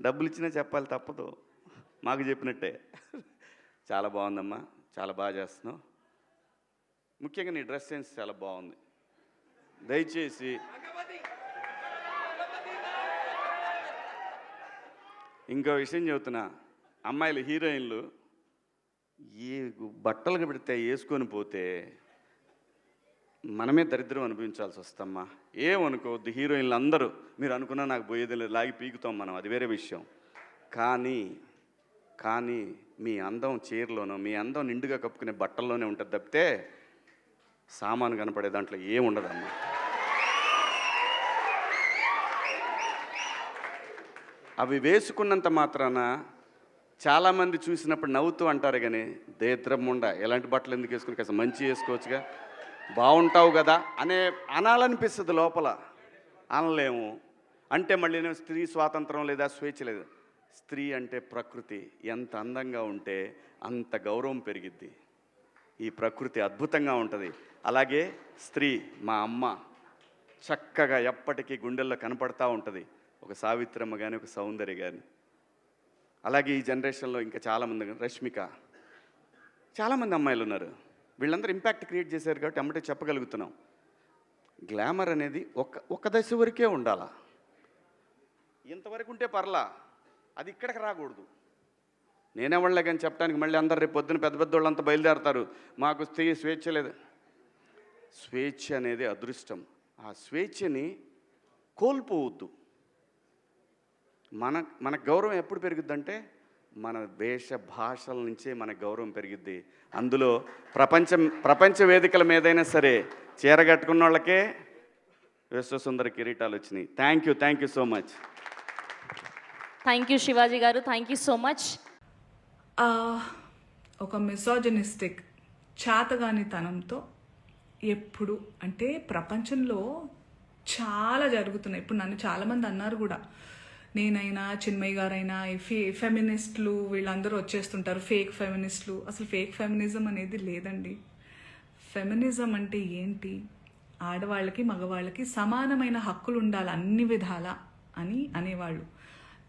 డబ్బులు ఇచ్చినా చెప్పాలి, తప్పదు. మాకు చెప్పినట్టే. చాలా బాగుందమ్మా, చాలా బాగా చేస్తున్నావు. ముఖ్యంగా నీ డ్రెస్ సెన్స్ చాలా బాగుంది. దయచేసి ఇంకో విషయం చెబుతున్నా, అమ్మాయిలు హీరోయిన్లు ఏ బట్టలు పెడితే వేసుకొని పోతే మనమే దరిద్రం అనుభవించాల్సి వస్తమ్మా. ఏమనుకోవద్దు, హీరోయిన్లు అందరూ మీరు అనుకున్నా నాకు పోయేది లేదు, లాగి పీకుతాం మనం, అది వేరే విషయం. కానీ మీ అందం చీరలోనో, మీ అందం నిండుగా కప్పుకునే బట్టల్లోనే ఉంటుంది తప్పితే సామాను కనపడే దాంట్లో ఏముండదమ్మా. అవి వేసుకున్నంత మాత్రాన చాలామంది చూసినప్పుడు నవ్వుతూ అంటారు, కానీ దేద్రముండ ఎలాంటి బట్టలు ఎందుకు వేసుకుని, కాస్త మంచి వేసుకోవచ్చుగా, బాగుంటావు కదా అనాలనిపిస్తుంది లోపల. అనలేము. అంటే మళ్ళీ స్త్రీ స్వాతంత్రం లేదా, స్వేచ్ఛ లేదు. స్త్రీ అంటే ప్రకృతి, ఎంత అందంగా ఉంటే అంత గౌరవం పెరిగిద్ది. ఈ ప్రకృతి అద్భుతంగా ఉంటుంది. అలాగే స్త్రీ, మా అమ్మ చక్కగా ఎప్పటికీ గుండెల్లో కనపడతా ఉంటుంది, ఒక సావిత్రమ్మ కానీ, ఒక సౌందర్య కానీ. అలాగే ఈ జనరేషన్లో ఇంకా చాలామంది, రష్మిక, చాలామంది అమ్మాయిలు ఉన్నారు. వీళ్ళందరూ ఇంపాక్ట్ క్రియేట్ చేశారు కాబట్టి అమ్మటే చెప్పగలుగుతున్నాం. గ్లామర్ అనేది ఒక దశ వరకే ఉండాలా, ఇంతవరకు ఉంటే పర్లా, అది ఇక్కడికి రాకూడదు. నేనేవాళ్ళే కానీ చెప్పడానికి మళ్ళీ అందరు రేపు పొద్దున పెద్ద పెద్ద వాళ్ళంతా బయలుదేరతారు, మాకు స్వేచ్ఛ లేదు. స్వేచ్ఛ అనేది అదృష్టం. ఆ స్వేచ్ఛని కోల్పోవద్దు. మన గౌరవం ఎప్పుడు పెరుగుద్దంటే మన వేష భాషల నుంచే మన గౌరవం పెరిగిద్ది. అందులో ప్రపంచ వేదికల మీదైనా సరే చీరగట్టుకున్న వాళ్ళకే విశ్వసుందర కిరీటాలు వచ్చినాయి. Thank you so much. Thank you Shivaji గారు, థ్యాంక్ యూ సో మచ్. ఒక మిసోజనిస్టిక్ చాతగానితనంతో ఎప్పుడు అంటే ప్రపంచంలో చాలా జరుగుతున్నాయి. ఇప్పుడు నన్ను చాలామంది అన్నారు కూడా, నేనైనా చిన్మయ్య గారైనా ఫెమినిస్టులు వీళ్ళందరూ వచ్చేస్తుంటారు, ఫేక్ ఫెమినిస్టులు. అసలు ఫేక్ ఫెమినిజం అనేది లేదండి. ఫెమినిజం అంటే ఏంటి? ఆడవాళ్ళకి మగవాళ్ళకి సమానమైన హక్కులు ఉండాలి అన్ని విధాలా అని అనేవాళ్ళు.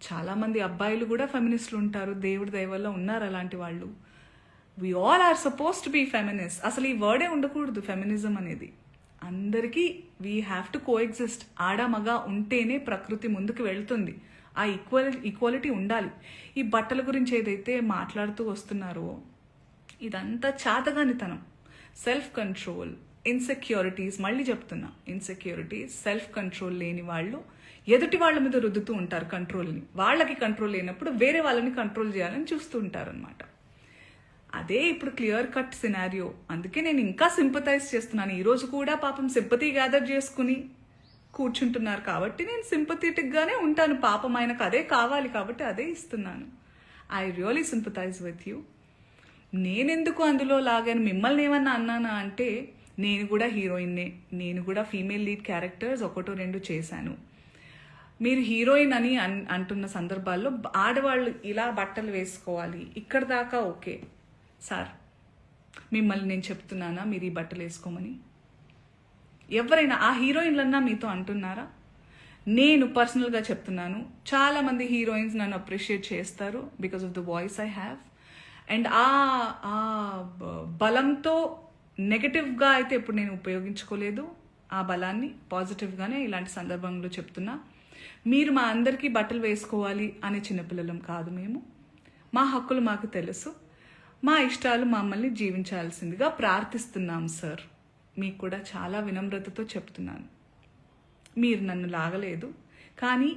చాలామంది అబ్బాయిలు కూడా ఫెమినిస్టులు ఉంటారు, దేవుడి దయ వల్ల ఉన్నారు అలాంటి వాళ్ళు. We all are suppose to be feminist. అసలు ఈ వర్డే ఉండకూడదు ఫెమినిజం అనేది. అందరికీ వీ హ్యావ్ టు కోఎగ్జిస్ట్. ఆడ మగ ఉంటేనే ప్రకృతి ముందుకు వెళ్తుంది. ఆ ఈక్వాలిటీ ఉండాలి. ఈ బట్టల గురించి ఏదైతే మాట్లాడుతూ వస్తున్నారో ఇదంతా చాతగానితనం, సెల్ఫ్ కంట్రోల్, ఇన్సెక్యూరిటీస్. మళ్ళీ చెప్తున్నా, ఇన్సెక్యూరిటీస్, సెల్ఫ్ కంట్రోల్ లేని వాళ్ళు ఎదుటి వాళ్ళ మీద రుద్దుతూ ఉంటారు కంట్రోల్ని. వాళ్ళకి కంట్రోల్ లేనప్పుడు వేరే వాళ్ళని కంట్రోల్ చేయాలని చూస్తూ ఉంటారు అనమాట. అదే ఇప్పుడు క్లియర్ కట్ సినారియో. అందుకే నేను ఇంకా సింపథైజ్ చేస్తున్నాను. ఈరోజు కూడా పాపం సింపతి గ్యాదర్ చేసుకుని కూర్చుంటున్నారు కాబట్టి నేను సింపథెటిక్గానే ఉంటాను. పాపం ఆయనకు అదే కావాలి కాబట్టి అదే ఇస్తున్నాను. I really sympathise with you. నేనెందుకు అందులో లాగాను, మిమ్మల్ని ఏమన్నా అన్నానా అంటే, నేను కూడా హీరోయిన్నే, నేను కూడా ఫీమేల్ లీడ్ క్యారెక్టర్స్ 1-2 చేశాను. మీరు హీరోయిన్ అని అంటున్న సందర్భాల్లో ఆడవాళ్ళు ఇలా బట్టలు వేసుకోవాలి ఇక్కడ దాకా ఓకే సార్, మిమ్మల్ని నేను చెప్తున్నానా మీరు ఈ బట్టలు వేసుకోమని? ఎవరైనా ఆ హీరోయిన్లన్నా మీతో అంటున్నారా? నేను పర్సనల్గా చెప్తున్నాను, చాలామంది హీరోయిన్స్ నన్ను అప్రిషియేట్ చేస్తారు because of the voice I have. And ఆ బలంతో నెగటివ్గా అయితే ఎప్పుడు నేను ఉపయోగించుకోలేదు. ఆ బలాన్ని పాజిటివ్గానే ఇలాంటి సందర్భంలో చెప్తున్నా. మీరు మా అందరికీ బట్టలు వేసుకోవాలి అనే చిన్నపిల్లలం కాదు మేము. మా హక్కులు మాకు తెలుసు, మా ఇష్టాలు మమ్మల్ని జీవించాల్సిందిగా ప్రార్థిస్తున్నాం సార్. మీకు కూడా చాలా వినమ్రతతో చెప్తున్నాను. మీరు నన్ను లాగలేదు, కానీ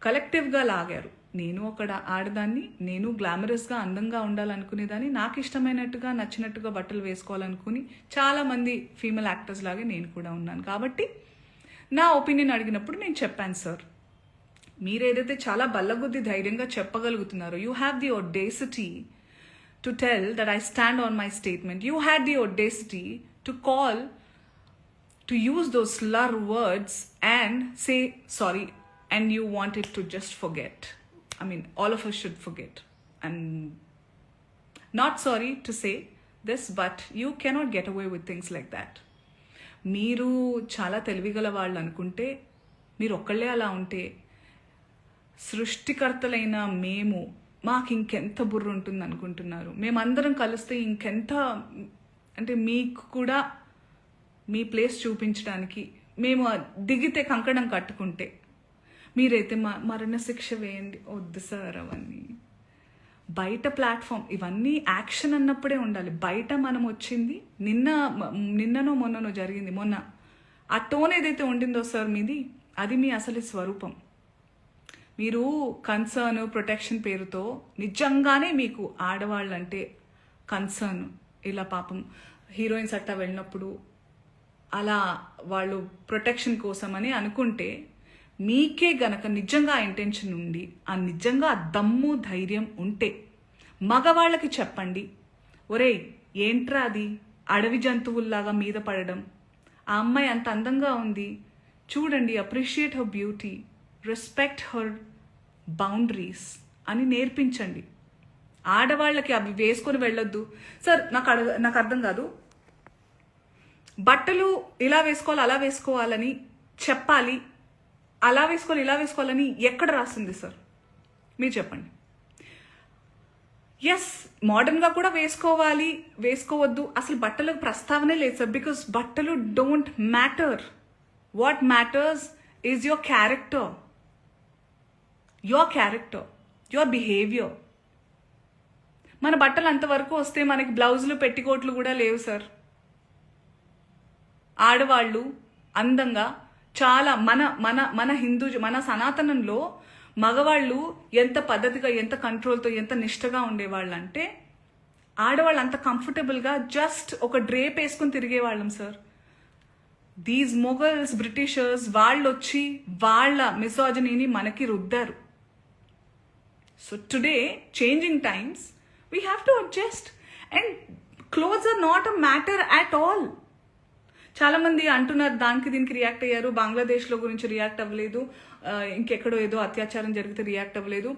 కలెక్టివ్గా లాగారు. నేను ఒక ఆడదాన్ని, నేను గ్లామరస్గా అందంగా ఉండాలనుకునేదాన్ని, నాకు ఇష్టమైనట్టుగా నచ్చినట్టుగా బట్టలు వేసుకోవాలనుకుని చాలామంది ఫీమేల్ యాక్టర్స్ లాగే నేను కూడా ఉన్నాను. కాబట్టి నా ఒపీనియన్ అడిగినప్పుడు నేను చెప్పాను సార్. మీరు ఏదైతే చాలా బల్లగుద్ది ధైర్యంగా చెప్పగలుగుతున్నారో, you have the audacity to tell that I stand on my statement. You had the audacity to call, to use those slur words and say sorry, and you wanted to just forget. I mean, all of us should forget. And not sorry to say this, but you cannot get away with things like that. మీరు చాలా తెలివిగల వాళ్ళు అనుకుంటే, మీరు ఒక్కళ్ళే అలా ఉంటే సృష్టికర్తలైన మేము మాకు ఇంకెంత బుర్ర ఉంటుంది అనుకుంటున్నారు? మేమందరం కలిస్తే ఇంకెంత, అంటే మీకు కూడా మీ ప్లేస్ చూపించడానికి మేము దిగితే కంకణం కట్టుకుంటే, మీరైతే మరణశిక్ష వేయండి. వద్దు సార్ అవన్నీ. బయట ప్లాట్ఫామ్ ఇవన్నీ యాక్షన్ అన్నప్పుడే ఉండాలి. బయట మనం వచ్చింది నిన్ననో మొన్ననో జరిగింది. మొన్న ఆ టోన్ ఏదైతే ఉండిందో సార్ మీది, అది మీ అసలు స్వరూపం. మీరు కన్సర్న్ ప్రొటెక్షన్ పేరుతో నిజంగానే మీకు ఆడవాళ్ళంటే కన్సర్న్, ఇలా పాపం హీరోయిన్స్ అట్టా వెళ్ళినప్పుడు అలా వాళ్ళు ప్రొటెక్షన్ కోసమని అనుకుంటే, మీకే గనక నిజంగా ఆ ఇంటెన్షన్ ఉండి నిజంగా ఆ దమ్ము ధైర్యం ఉంటే మగవాళ్ళకి చెప్పండి, ఒరేయ్ ఏంట్రా అది అడవి జంతువుల్లాగా మీద పడడం, ఆ అమ్మాయి అంత అందంగా ఉంది చూడండి, appreciate her beauty, respect her boundaries అని నేర్పించండి. ఆడవాళ్ళకి అవి వేసుకొని వెళ్ళొద్దు సార్. నాకు అర్థం కాదు, బట్టలు ఇలా వేసుకోవాలి అలా వేసుకోవాలని చెప్పాలి, అలా వేసుకోవాలి ఇలా వేసుకోవాలని ఎక్కడ రాస్తుంది సార్? మీరు చెప్పండి. ఎస్, మోడర్న్గా కూడా వేసుకోవాలి, వేసుకోవద్దు, అసలు బట్టలకు ప్రస్తావనే లేదు సార్. బికాస్ బట్టలు don't matter. What matters is your character, your behaviour. మన బట్టలు అంతవరకు వస్తే మనకి బ్లౌజులు పెట్టికోట్లు కూడా లేవు సార్. ఆడవాళ్ళు అందంగా చాలా మన మన మన హిందూ మన సనాతనంలో మగవాళ్ళు ఎంత పద్ధతిగా, ఎంత కంట్రోల్తో, ఎంత నిష్టగా ఉండేవాళ్ళు అంటే, ఆడవాళ్ళు అంత కంఫర్టబుల్గా జస్ట్ ఒక డ్రేప్ వేసుకుని తిరిగేవాళ్ళం సార్. దీస్ మొఘల్స్, బ్రిటిషర్స్ వాళ్ళు వచ్చి వాళ్ళ మిసాజినీని మనకి రుద్దారు. So today changing times we have to adjust, and clothes are not a matter at all. చాలా మంది అంటున్నారు దానికి దీనికి రియాక్ట్ అయ్యారు, బంగ్లాదేశ్లో గురించి రియాక్ట్ అవ్వలేదు, ఇంకెక్కడో ఏదో అత్యాచారం జరిగితే రియాక్ట్ అవ్వలేదు.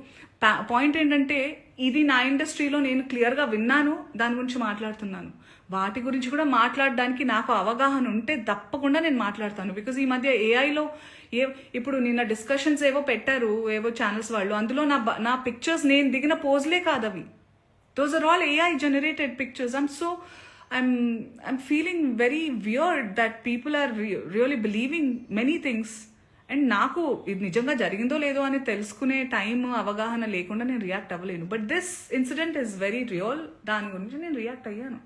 పాయింట్ ఏంటంటే, ఇది నా ఇండస్ట్రీలో నేను క్లియర్గా విన్నాను, దాని గురించి మాట్లాడుతున్నాను. వాటి గురించి కూడా మాట్లాడడానికి నాకు అవగాహన ఉంటే తప్పకుండా నేను మాట్లాడతాను. బికాజ్ ఈ మధ్య ఏఐలో ఇప్పుడు నిన్న డిస్కషన్స్ ఏవో పెట్టారు ఏవో ఛానల్స్ వాళ్ళు, అందులో నా పిక్చర్స్ నేను దిగిన పోజ్లే కాదు అవి. Those are all AI generated pictures. I'm feeling very weird that people are really believing many things. And నాకు ఇది నిజంగా జరిగిందో లేదో అని తెలుసుకునే టైం, అవగాహన లేకుండా నేను రియాక్ట్ అవ్వలేను. But this incident is very real. దాని గురించి నేను రియాక్ట్ అయ్యాను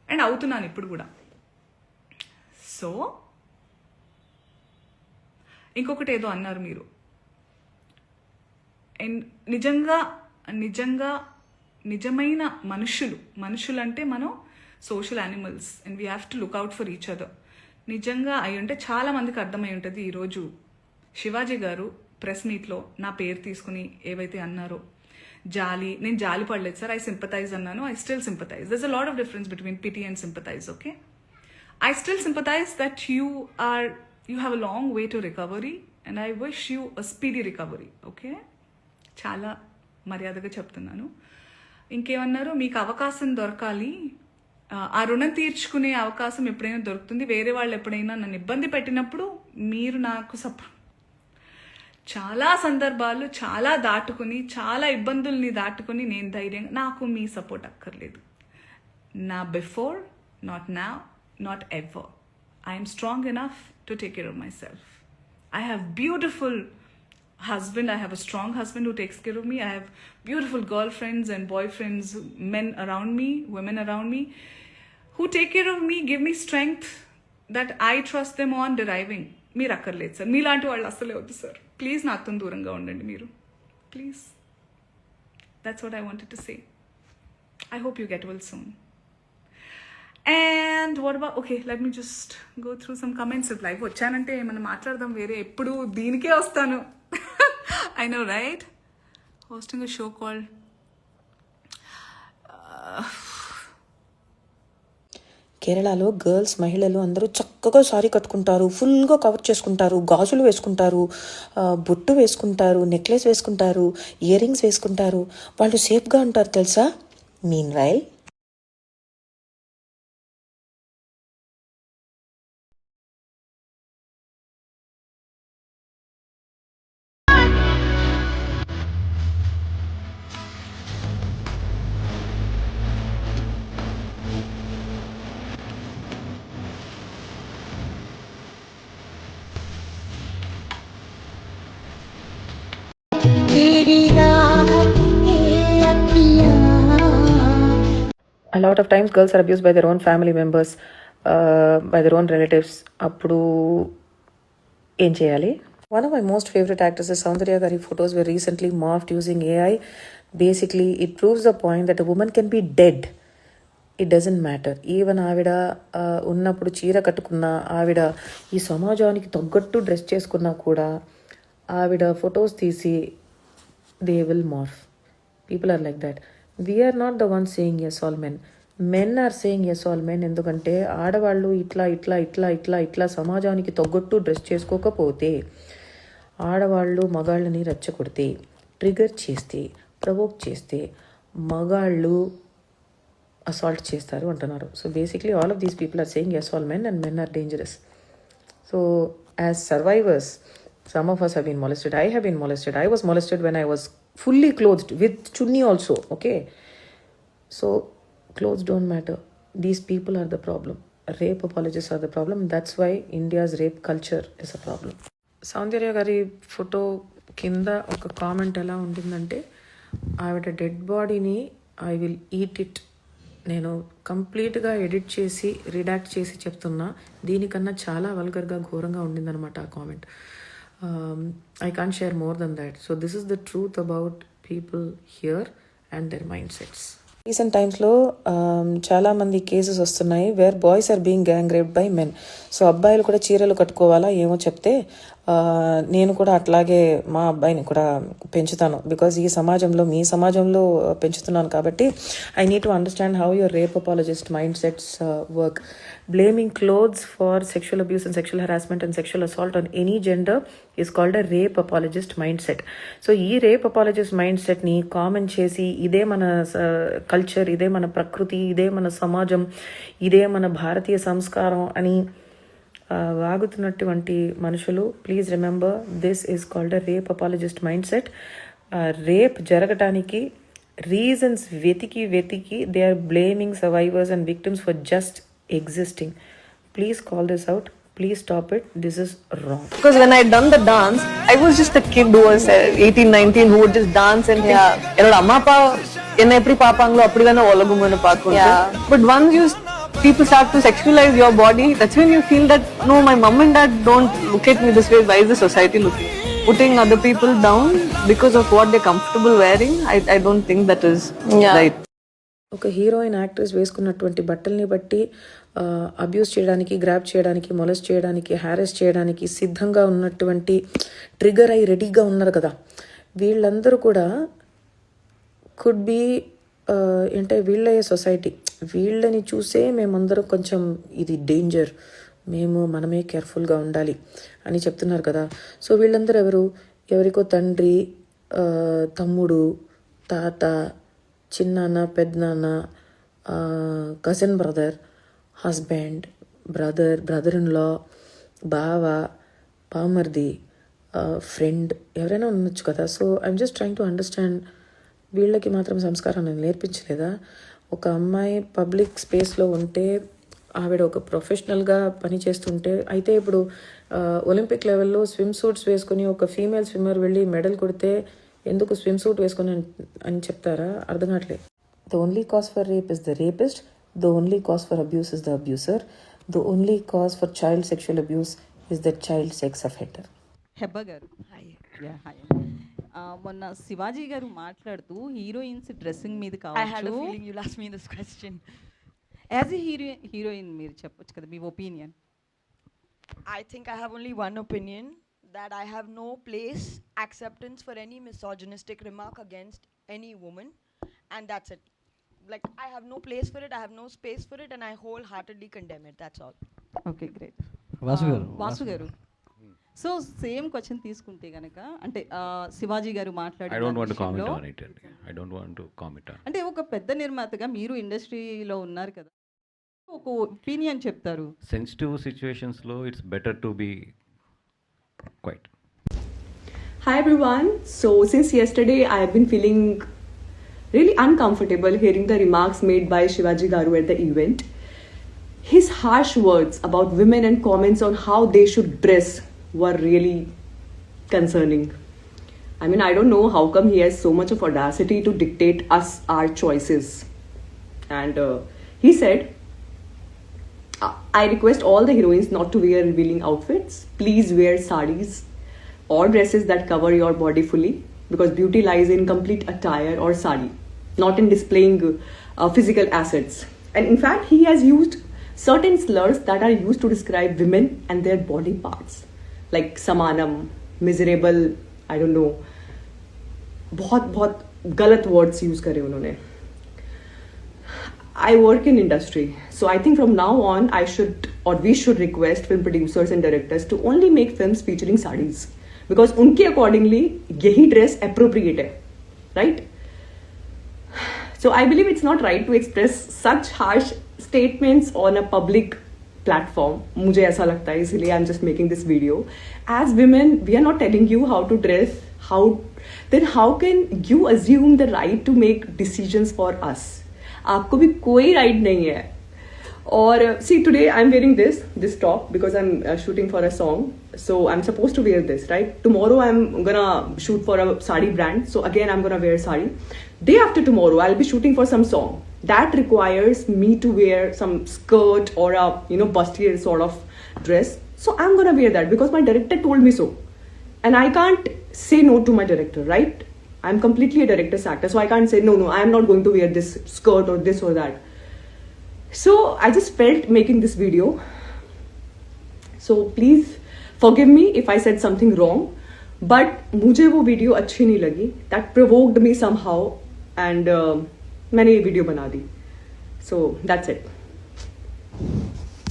అండ్ అవుతున్నాను ఇప్పుడు కూడా. సో ఇంకొకటి ఏదో అన్నారు మీరు, అండ్ నిజమైన మనుషులంటే మనం social animals and we have to look out for each other. నిజంగా అయి ఉంటే చాలా మందికి అర్థమై ఉంటుంది. ఈరోజు శివాజీ గారు ప్రెస్ మీట్లో నా పేరు తీసుకుని ఏవైతే అన్నారో, నేను జాలి పడలేదు సార్, ఐ సింపథైజ్ అన్నాను. I still sympathise. దర్స్ a lot of difference between pity and sympathise. Okay, I still sympathise that you have a long way to recovery and I wish you a speedy recovery. Okay, చాలా మర్యాదగా చెప్తున్నాను. ఇంకేమన్నారు, మీకు అవకాశం దొరకాలి, ఆ రుణం తీర్చుకునే అవకాశం ఎప్పుడైనా దొరుకుతుంది, వేరే వాళ్ళు ఎప్పుడైనా నన్ను ఇబ్బంది పెట్టినప్పుడు మీరు నాకు చాలా సందర్భాలు చాలా ఇబ్బందుల్ని దాటుకుని నేను ధైర్యంగా, నాకు మీ సపోర్ట్ అక్కర్లేదు. నా before, not now, not ever. I'm strong enough to take care of my self. I have beautiful husband. I have a strong husband who takes care of me. I have beautiful girlfriends and boyfriends, men around me, women around me, who take care of me, give me strength that I trust them on deriving. మీరు అక్కర్లేదు sir, మీలాంటి వాళ్ళు అస్సలే వద్దు sir. Please నాతో దూరంగా ఉండండి మీరు, please. That's what I wanted to say. I hope you get well soon. And what about, okay, let me just go through some comments. If live వచ్చానంటే మనం మాట్లాడదాం, వేరే ఎప్పుడు దీనికే వస్తాను. I know, right? Hosting a show called కేరళలో girls, మహిళలు అందరూ చక్కగా సారీ కట్టుకుంటారు, ఫుల్గా కవర్ చేసుకుంటారు, గాజులు వేసుకుంటారు, బొట్టు వేసుకుంటారు, నెక్లెస్ వేసుకుంటారు, ఇయర్ రింగ్స్ వేసుకుంటారు. వాళ్ళు సేఫ్గా ఉంటారు తెలుసా. Mean while A lot of times girls are abused by their own family members, by their own relatives. అప్పుడు ఏం చేయాలి? One of my most favorite actresses, Soundarya Gari photos were recently morphed using AI. Basically, it proves the point that a woman can be dead. It doesn't matter. Even ఆవిడ ఉన్నప్పుడు చీర కట్టుకున్నా, ఆవిడ ఈ సమాజానికి తగ్గట్టు డ్రెస్ చేసుకున్నా కూడా ఆవిడ ఫొటోస్ తీసి they will morph. People are like that. We are not the one saying yes all men. Men are saying yes all men. ఎందుకంటే ఆడవాళ్ళు ఇట్లా ఇట్లా ఇట్లా ఇట్లా ఇట్లా సమాజానికి తగ్గట్టు డ్రెస్ చేసుకోకపోతే, ఆడవాళ్ళు మగాళ్ళని రెచ్చగొడితే, ట్రిగర్ చేస్తే, ప్రవోక్ చేస్తే మగాళ్ళు అసాల్ట్ చేస్తారు అంటున్నారు. So basically all of these people are saying yes all men and men are dangerous. So as survivors, some of us have been molested. I have been molested. I was molested when I was fully clothed with chunni also. Okay, so clothes don't matter. These people are the problem. Rape apologists are the problem. That's why India's rape culture is a problem. Soundarya Gari photo కింద ఒక comment ఎలా ఉంటుందంటే, ఆవిడ dead బాడీని I will eat it, నేను కంప్లీట్గా edit చేసి redact చేసి చెప్తున్నా, దీనికన్నా చాలా వల్గర్గా ఘోరంగా ఉండిందనమాట ఆ comment. I can't share more than that. So this is the truth about people here and their mindsets. Recent టైమ్స్లో చాలామంది కేసెస్ వస్తున్నాయి where boys are being gang raped by men. So అబ్బాయిలు కూడా చీరలు కట్టుకోవాలా ఏమో చెప్తే నేను కూడా అట్లాగే మా అబ్బాయిని కూడా పెంచుతాను. బికాజ్ ఈ సమాజంలో, మీ సమాజంలో పెంచుతున్నాను కాబట్టి I need to understand how your rape apologist mind sets work. Blaming clothes for sexual abuse and sexual harassment and sexual assault on any gender is called a rape apologist mindset. So ఈ rape apologist mindset ని common చేసి, ఇదే మన culture, ఇదే మన ప్రకృతి, ఇదే మన సమాజం, ఇదే మన భారతీయ సంస్కారం అని వాగుతున్నటువంటి మనుషులు, please remember this is called a rape apologist mindset. Rape జరగటానికి రీజన్స్ వెతికి they are blaming survivors and victims for just existing. Please call this out. Please stop it. This is wrong. Because when I done the dance, I was just a kid who was 18, 19 who would just dance and think, ennoda amma appa enna eppadi paapangalo appadivana olagumana paakundu. But once you people start to sexualize your body, that's when you feel that no, my mom and dad don't look at me this way. Why is the society putting other people down because of what they're comfortable wearing? I don't think that is right. ఒక heroine actress వేసుకున్నటువంటి బట్టల్ని బట్టి abuse చేయడానికి, grab చేయడానికి, molest చేయడానికి, హ్యారెస్ చేయడానికి సిద్ధంగా ఉన్నటువంటి, ట్రిగర్ అయి రెడీగా ఉన్నారు కదా, వీళ్ళందరూ కూడా కుడ్ బీ అంటే వీళ్ళే సొసైటీ. వీళ్ళని చూసే మేమందరం కొంచెం ఇది డేంజర్, మనమే కేర్ఫుల్గా ఉండాలి అని చెప్తున్నారు కదా. సో వీళ్ళందరూ ఎవరికో తండ్రి, తమ్ముడు, తాత, చిన్నాన్న, పెద్దనాన్న, cousin brother, husband, brother in law, బావ, బామర్ది, ఫ్రెండ్, ఎవరైనా ఉండొచ్చు కదా. So I'm just trying to understand, వీళ్ళకి మాత్రం సంస్కారం నేను నేర్పించలేదా? ఒక అమ్మాయి పబ్లిక్ స్పేస్లో ఉంటే, ఆవిడ ఒక ప్రొఫెషనల్గా పని చేస్తుంటే, అయితే ఇప్పుడు ఒలింపిక్ లెవెల్లో స్విమ్ సూట్స్ వేసుకొని ఒక ఫీమేల్ స్విమ్మర్ వెళ్ళి మెడల్ కొడితే ఎందుకు స్విమ్ సూట్ వేసుకొని అని చెప్తారా? అర్థం కావట్లేదు. The only cause for rape is the rapist. The only cause for abuse is the abuser. The only cause for child sexual abuse is the child sex offender. Hebba garu, మొన్న శివాజీ గారు మాట్లాడుతూ హీరోయిన్స్ డ్రెస్సింగ్ మీద కావచ్చు, యాజ్ ఎ హీరోయిన్ మీరు చెప్పొచ్చు కదా మీ opinion. I think I have only one opinion, that I have no place, acceptance for any misogynistic remark against any woman, and that's it. Like, I have no place for it, I have no space for it, and I wholeheartedly condemn it, that's all. Okay, great. Vasu గారు, so same question తీసుకుంటే గనక, అంటే శివాజీ గారు మాట్లాడారు, అంటే ఒక పెద్ద నిర్మాతగా మీరు ఇండస్ట్రీలో ఉన్నారు కదా, ఒక ఒపీనియన్ చెప్తారు. సెన్సిటివ్ సిచ్యువేషన్స్లో it's better to be quiet. Hi everyone. So since yesterday I have been feeling really uncomfortable hearing the remarks made by Shivaji Garu at the event. His harsh words about women and comments on how they should dress were really concerning. I mean, I don't know how come he has so much of audacity to dictate us our choices. And he said, I request all the heroines not to wear revealing outfits. Please wear saris or dresses that cover your body fully, because beauty lies in complete attire or sari, not in displaying physical assets. And in fact, he has used certain slurs that are used to describe women and their body parts, like samanam, miserable, I don't know. बहुत गलत words use करे उन्होंने. I work in industry, so I think from now on I should, or we should, request film producers and directors to only make films featuring sarees, because उनके accordingly यही dress appropriate है, right? So I believe it's not right to express such harsh statements on a public platform. मुझे ऐसा लगता है, इसलिए I'm just making this video. As women, we are not telling you how to dress. Then how can you assume the right to make decisions for us? आपको भी कोई right नहीं है. Or see, today I'm wearing this top because I'm shooting for a song. So I'm supposed to wear this, right? Tomorrow I'm gonna shoot for a sari brand. So again I'm gonna wear sari. Day after tomorrow I'll be shooting for some song. That requires me to wear some skirt or a bustier sort of dress. So I'm gonna wear that because my director told me so. And I can't say no to my director, right? I'm completely a director's actor. So I can't say, no, I'm not going to wear this skirt or this or that. So I just felt making this video. So please forgive me if I said something wrong. But मुझे वो video अच्छी नहीं लगी. That provoked me somehow. And मैंने ये video बना दी. So that's it.